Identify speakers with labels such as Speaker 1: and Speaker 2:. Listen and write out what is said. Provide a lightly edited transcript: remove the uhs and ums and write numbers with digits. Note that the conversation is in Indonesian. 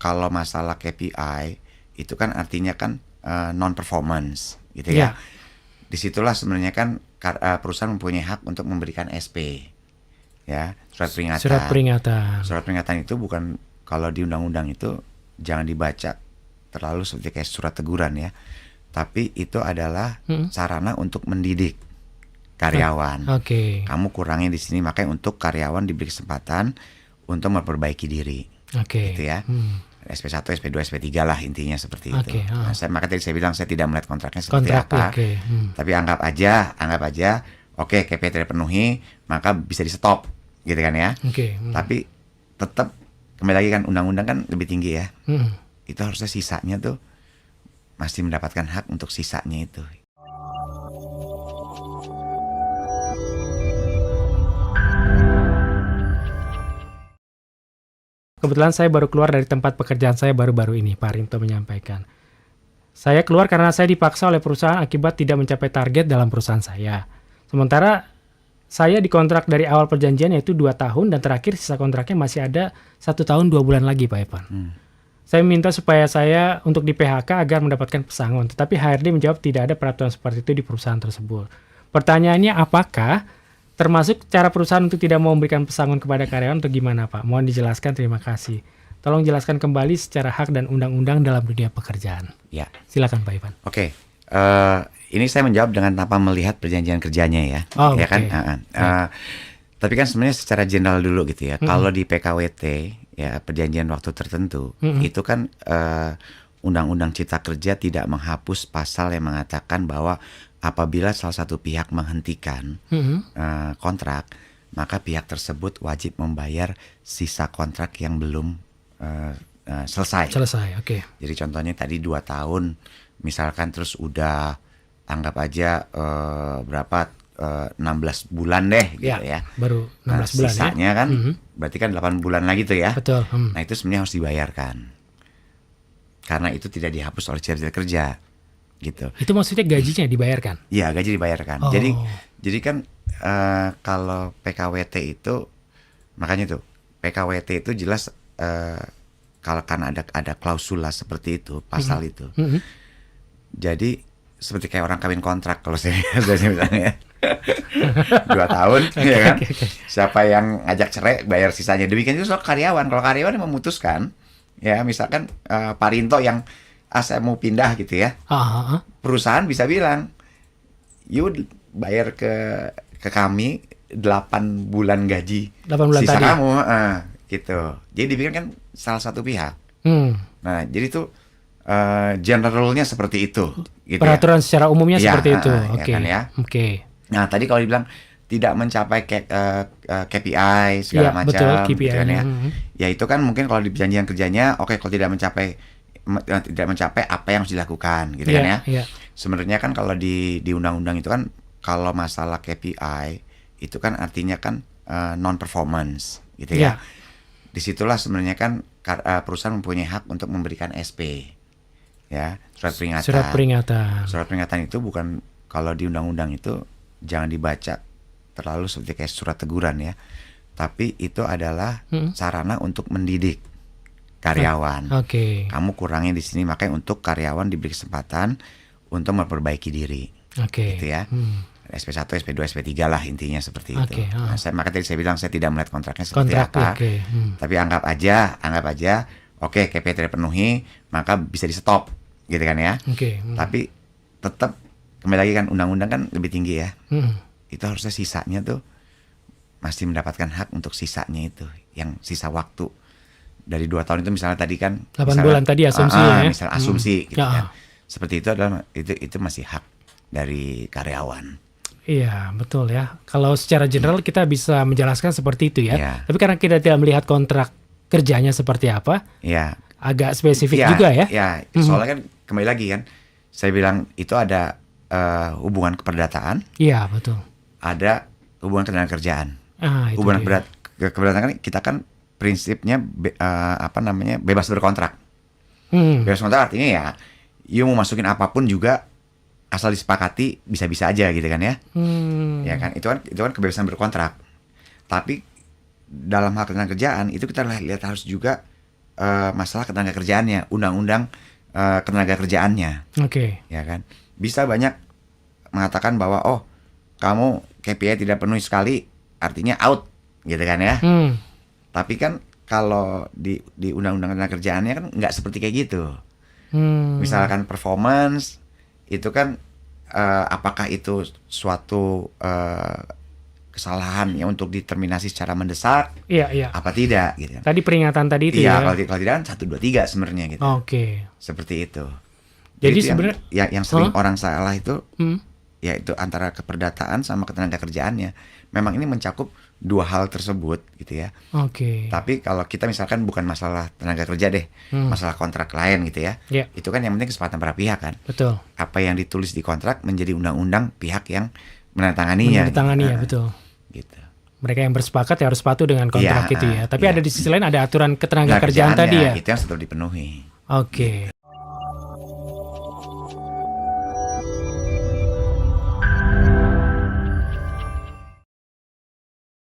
Speaker 1: kalau masalah KPI itu kan artinya kan non performance gitu ya. Disitulah sebenarnya kan perusahaan mempunyai hak untuk memberikan SP, ya, surat peringatan. Surat peringatan itu bukan, kalau di undang-undang itu jangan dibaca terlalu seperti kayak surat teguran ya, tapi itu adalah sarana untuk mendidik karyawan. Kamu kurangnya di sini, makanya untuk karyawan diberi kesempatan untuk memperbaiki diri, gitu ya. SP1, SP2, SP3 lah intinya seperti itu. Nah, maka tadi saya bilang saya tidak melihat kontraknya seperti apa. Tapi anggap aja, oke, KPI tidak penuhi, maka bisa di stop, gitu kan ya. Tapi tetap kembali lagi kan, undang-undang kan lebih tinggi ya. Itu harusnya sisanya tuh masih mendapatkan hak untuk sisanya itu.
Speaker 2: Kebetulan saya baru keluar dari tempat pekerjaan saya baru-baru ini, Pak Rinto menyampaikan. Saya keluar karena saya dipaksa oleh perusahaan akibat tidak mencapai target dalam perusahaan saya. Sementara saya dikontrak dari awal perjanjian yaitu 2 tahun dan terakhir sisa kontraknya masih ada 1 tahun 2 bulan lagi, Pak Evan. Saya minta supaya saya untuk di PHK agar mendapatkan pesangon, tetapi HRD menjawab tidak ada peraturan seperti itu di perusahaan tersebut. Pertanyaannya, apakah termasuk cara perusahaan untuk tidak mau memberikan pesangon kepada karyawan atau gimana, Pak? Mohon dijelaskan, terima kasih. Tolong jelaskan kembali secara hak dan undang-undang dalam dunia pekerjaan.
Speaker 1: Ya.
Speaker 2: Silakan, Pak Ivan.
Speaker 1: Oke. Ini saya menjawab dengan tanpa melihat perjanjian kerjanya ya. Ya kan? Tapi kan sebenarnya secara general dulu gitu ya. Kalau di PKWT ya, perjanjian waktu tertentu, itu kan Undang-Undang Cipta Kerja tidak menghapus pasal yang mengatakan bahwa apabila salah satu pihak menghentikan kontrak, maka pihak tersebut wajib membayar sisa kontrak yang belum selesai. Jadi contohnya tadi 2 tahun, misalkan terus udah anggap aja berapa 16 bulan deh gitu ya.
Speaker 2: Baru 16 bulan
Speaker 1: sisanya
Speaker 2: ya.
Speaker 1: Kan berarti kan 8 bulan lagi tuh ya.
Speaker 2: Betul.
Speaker 1: Nah itu sebenarnya harus dibayarkan. Karena itu tidak dihapus oleh Cipta Kerja. Gitu.
Speaker 2: Itu maksudnya gajinya dibayarkan?
Speaker 1: Iya, gaji dibayarkan. Jadi kan kalau PKWT itu, makanya tuh PKWT itu jelas kalau karena ada klausula seperti itu, pasal itu. Jadi seperti kayak orang kawin kontrak kalau saya bilangnya. 2 tahun, ya kan? Siapa yang ngajak cerai bayar sisanya. Demikian juga soal karyawan. Kalau karyawan yang memutuskan, ya misalkan Pak Rinto yang saya mau pindah gitu ya, perusahaan bisa bilang, you bayar ke kami 8 bulan gaji
Speaker 2: 8 bulan
Speaker 1: sisa
Speaker 2: tadi.
Speaker 1: Kamu, gitu. Jadi dibikin kan salah satu pihak. Nah, jadi tuh general rule-nya seperti itu. Gitu
Speaker 2: peraturan secara umumnya seperti itu.
Speaker 1: Ya kan ya. Nah, tadi kalau dibilang tidak mencapai KPI segala macam,
Speaker 2: betul, KPI.
Speaker 1: Gitu kan ya. Ya itu kan mungkin kalau di perjanjian kerjanya, kalau tidak mencapai apa yang harus dilakukan, gitu kan ya. Sebenarnya kan kalau di undang-undang itu kan, kalau masalah KPI itu kan artinya kan non performance, gitu ya. Disitulah sebenarnya kan perusahaan mempunyai hak untuk memberikan SP, ya, surat peringatan. Surat peringatan itu bukan, kalau di undang-undang itu jangan dibaca terlalu seperti kayak surat teguran ya, tapi itu adalah sarana untuk mendidik karyawan. Kamu kurangnya di sini, makanya untuk karyawan diberi kesempatan untuk memperbaiki diri, gitu ya. SP1, SP2, SP3 lah intinya seperti itu. Nah, maka tadi saya bilang saya tidak melihat kontraknya seperti apa. Tapi anggap aja, oke, KPI tidak penuhi, maka bisa di stop, gitu kan ya. Tapi tetap kembali lagi kan, undang-undang kan lebih tinggi ya. Itu harusnya sisanya tuh masih mendapatkan hak untuk sisanya itu, yang sisa waktu. Dari 2 tahun itu misalnya tadi kan
Speaker 2: 8 bulan tadi asumsi ya.
Speaker 1: Misal asumsi gitu kan. Seperti itu adalah itu masih hak dari karyawan.
Speaker 2: Iya, betul ya. Kalau secara general kita bisa menjelaskan seperti itu ya. Tapi karena kita tidak melihat kontrak kerjanya seperti apa, agak spesifik juga ya.
Speaker 1: Soalnya kan kembali lagi kan, saya bilang itu ada hubungan keperdataan.
Speaker 2: Iya, betul.
Speaker 1: Ada hubungan ketenaga kerjaan. Hubungan keperdataan kita kan prinsipnya bebas berkontrak. Bebas kontrak artinya ya, you mau masukin apapun juga asal disepakati bisa-bisa aja gitu kan ya. Ya kan, itu kan kebebasan berkontrak. Tapi dalam hal ketenaga kerjaan itu kita lihat harus juga masalah ketenaga kerjaannya, undang-undang ketenaga kerjaannya.
Speaker 2: Oke.
Speaker 1: Ya kan, bisa banyak mengatakan bahwa oh kamu KPI tidak penuhi sekali, artinya out, gitu kan ya. Tapi kan kalau di undang-undang ketenaga kerjaannya kan nggak seperti kayak gitu. Misalkan performance itu kan apakah itu suatu kesalahan ya untuk determinasi secara mendesak?
Speaker 2: Iya.
Speaker 1: Apa tidak gitu kan?
Speaker 2: Tadi peringatan tadi itu
Speaker 1: iya,
Speaker 2: ya.
Speaker 1: kalau tidak kan 1, 2, 3 sebenarnya gitu.
Speaker 2: Oke.
Speaker 1: Seperti itu.
Speaker 2: Jadi
Speaker 1: itu
Speaker 2: sebenarnya
Speaker 1: yang sering orang salah itu yaitu antara keperdataan sama ketenaga kerjaannya. Memang ini mencakup dua hal tersebut gitu ya.
Speaker 2: Oke.
Speaker 1: Tapi kalau kita misalkan bukan masalah tenaga kerja deh, masalah kontrak klien gitu ya. Itu kan yang penting kesepakatan para pihak kan.
Speaker 2: Betul.
Speaker 1: Apa yang ditulis di kontrak menjadi undang-undang pihak yang menandatanganinya.
Speaker 2: Menandatangani ya, betul.
Speaker 1: Gitu.
Speaker 2: Mereka yang bersepakat ya harus patuh dengan kontrak itu ya. Tapi ada di sisi lain ada aturan ketenaga
Speaker 1: Nah,
Speaker 2: kerjaan tadi ya.
Speaker 1: Itu yang tetap dipenuhi.
Speaker 2: Oke.